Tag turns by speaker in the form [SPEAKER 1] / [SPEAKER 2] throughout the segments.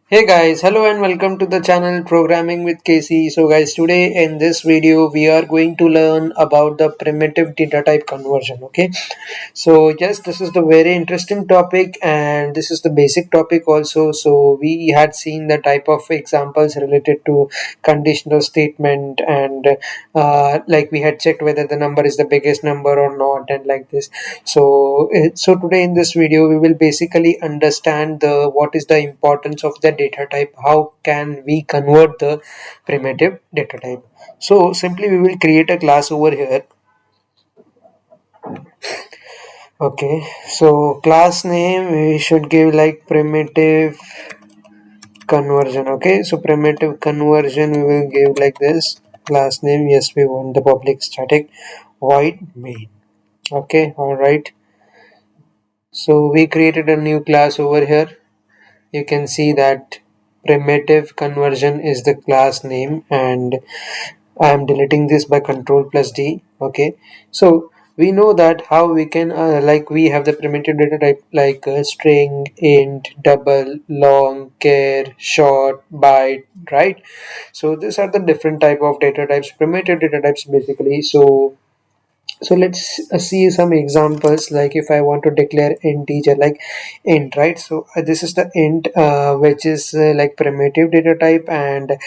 [SPEAKER 1] Hey guys, hello and welcome to the channel Programming with Casey. So guys, today in this video we are going to learn about the primitive data type conversion. Okay, so yes, this is the very interesting topic and this is the basic topic also. So we had seen the type of examples related to conditional statement and like we had checked whether the number is the biggest number or not and like this. So today in this video we will basically understand the what is the importance of the data type, how can we convert the primitive data type. So simply we will create a class over here. Okay, so class name we should give like primitive conversion. Okay, so primitive conversion we will give like this. Class name, yes, we want the public static void main. Okay, all right. So we created a new class over here. You can see that primitive conversion is the class name, and I am deleting this by control plus D. Okay, so we know that how we can like we have the primitive data type like string, int, double, long, char, short, byte, right? So these are the different type of data types, primitive data types basically. So let's see some examples. Like if I want to declare integer like int, right? So this is the int which is like primitive data type, and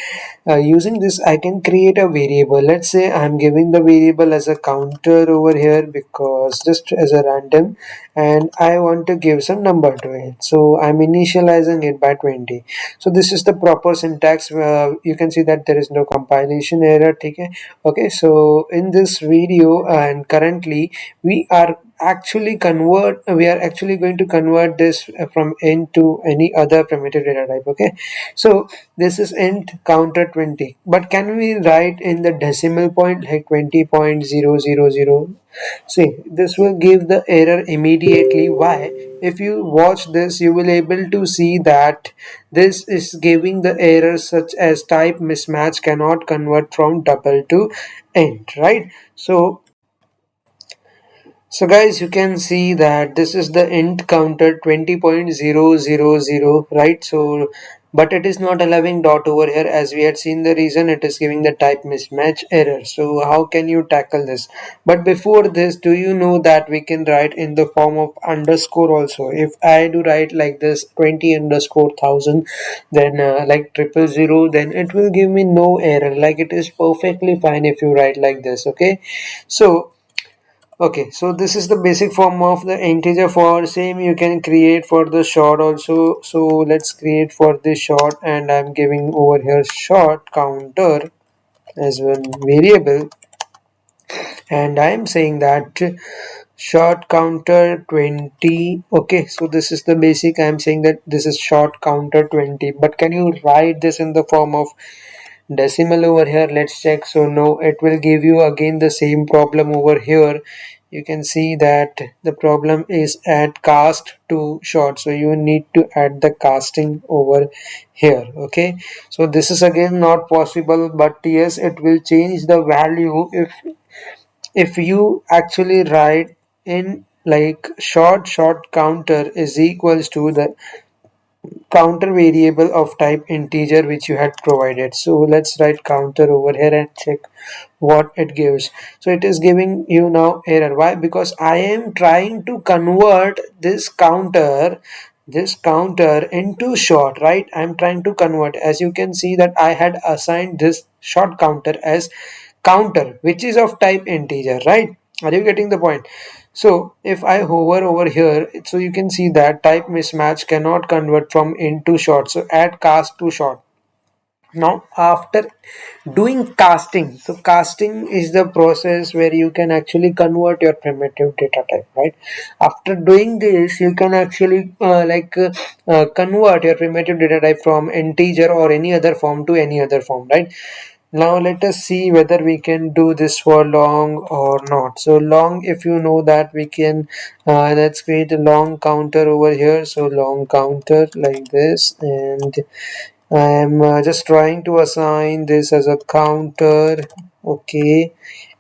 [SPEAKER 1] using this I can create a variable. Let's say I'm giving the variable as a counter over here because just as a random, and I want to give some number to it, so I'm initializing it by 20. So this is the proper syntax. You can see that there is no compilation error. Okay, so in this video and currently we are actually going to convert this from int to any other primitive data type. Okay, so this is int counter 20, but can we write in the decimal point like 20.000? See, this will give the error immediately. Why? If you watch this, you will able to see that this is giving the error such as type mismatch cannot convert from double to int, right? So guys, you can see that this is the int counter 20.000, right? So but it is not allowing dot over here. As we had seen the reason, it is giving the type mismatch error. So how can you tackle this? But before this, do you know that we can write in the form of underscore also? If I do write like this 20 underscore 1000, then like 000, then it will give me no error. Like it is perfectly fine if you write like this. Okay, so okay, so this is the basic form of the integer. For same you can create for the short also. So let's create for the short, and I'm giving over here short counter as one variable, and I'm saying that short counter 20. Okay, so this is the basic. I'm saying that this is short counter 20, but can you write this in the form of decimal over here? Let's check. So no, it will give you again the same problem over here. You can see that the problem is add cast to short, so you need to add the casting over here. Okay, so this is again not possible, but yes, it will change the value if you actually write in like short counter is equals to the counter variable of type integer which you had provided. So let's write counter over here and check what it gives. So it is giving you now error. Why? Because I am trying to convert this counter into short, right? I'm trying to convert. As you can see that I had assigned this short counter as counter which is of type integer, right? Are you getting the point? So if I hover over here, so you can see that type mismatch cannot convert from int to short, so add cast to short. Now after doing casting, so casting is the process where you can actually convert your primitive data type, right? After doing this you can actually convert your primitive data type from integer or any other form to any other form, right? Now let us see whether we can do this for long or not. So long, if you know that we can let's create a long counter over here. So long counter like this, and I'm just trying to assign this as a counter. Okay,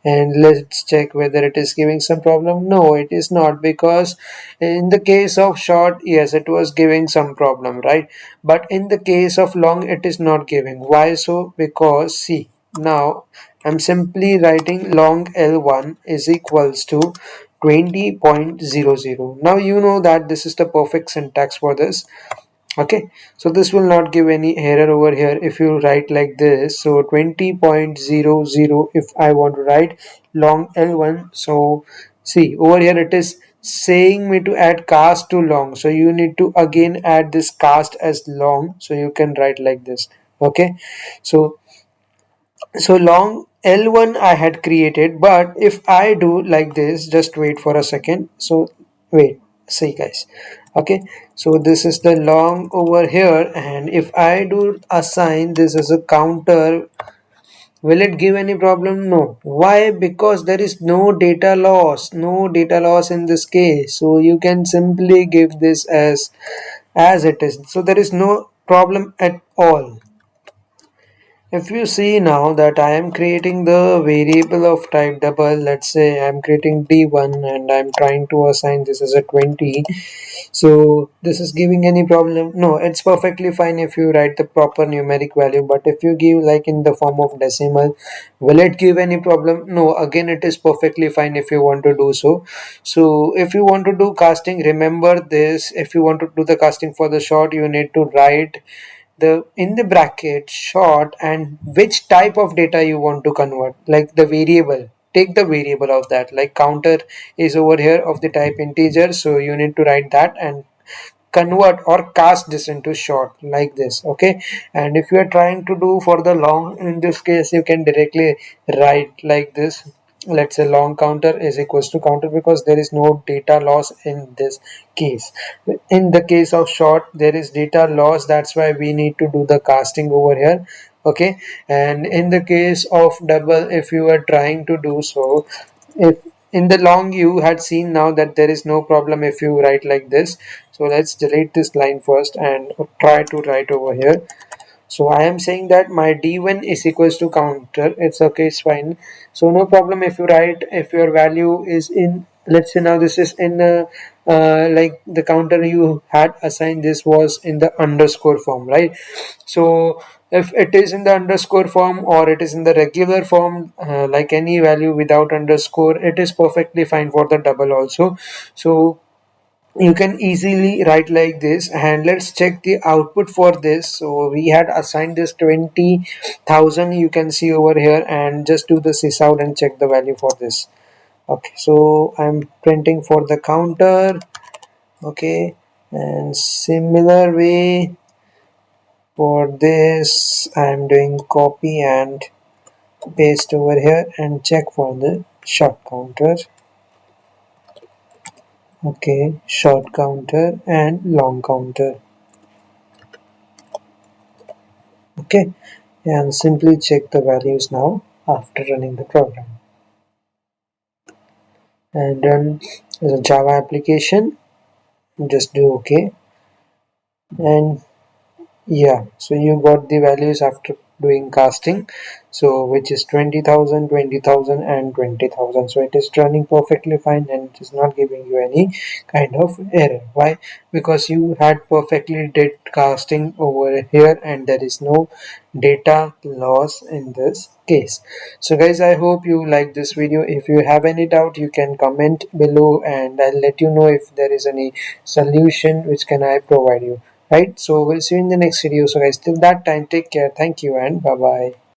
[SPEAKER 1] and let's check whether it is giving some problem. No, it is not, because in the case of short, yes, it was giving some problem, right? But in the case of long, it is not giving. Why so? Because see, now I'm simply writing long L1 is equals to 20.00. Now you know that this is the perfect syntax for this. Okay, so this will not give any error over here if you write like this. So 20.00, if I want to write long L1, so see over here it is saying me to add cast to long, so you need to again add this cast as long, so you can write like this. Okay, so long L1 I had created, but if I do like this, just wait for a second. So wait, see guys. Okay, so this is the long over here, and if I do assign this as a counter, will it give any problem? No. Why? Because there is no data loss, in this case. So you can simply give this as it is. So there is no problem at all. If you see now that I am creating the variable of type double, let's say I'm creating d1 and I'm trying to assign this as a 20. So this is giving any problem? No, it's perfectly fine if you write the proper numeric value, but if you give like in the form of decimal, will it give any problem? No, again it is perfectly fine if you want to do so. So if you want to do casting, remember this, if you want to do the casting for the short, you need to write the in the bracket short and which type of data you want to convert, like the variable. Take the variable of that, like counter is over here of the type integer, so you need to write that and convert or cast this into short like this. Okay, and if you are trying to do for the long, in this case you can directly write like this. Let's say long counter is equals to counter, because there is no data loss in this case. In the case of short there is data loss, that's why we need to do the casting over here. Okay, and in the case of double, if you are trying to do so, if in the long you had seen now that there is no problem if you write like this. So let's delete this line first and try to write over here. So I am saying that my d1 is equals to counter. It's okay, it's fine. So no problem if you write, if your value is in, let's say now this is in like the counter you had assigned, this was in the underscore form, right? So if it is in the underscore form or it is in the regular form, like any value without underscore, it is perfectly fine for the double also. So you can easily write like this, and let's check the output for this. So we had assigned this 20,000, you can see over here, and just do the sysout and check the value for this. Okay, so I'm printing for the counter. Okay, and similar way for this I'm doing copy and paste over here and check for the short counter. Okay, short counter and long counter. Okay, and simply check the values now after running the program. And run as a Java application, just do OK. And yeah, so you got the values after doing casting, so which is 20,000, 20,000, and 20,000. So it is running perfectly fine and it is not giving you any kind of error. Why? Because you had perfectly did casting over here and there is no data loss in this case. So guys, I hope you like this video. If you have any doubt, you can comment below and I'll let you know if there is any solution which can I provide you. Right, so we'll see you in the next video. So guys, till that time, take care, thank you, and bye bye.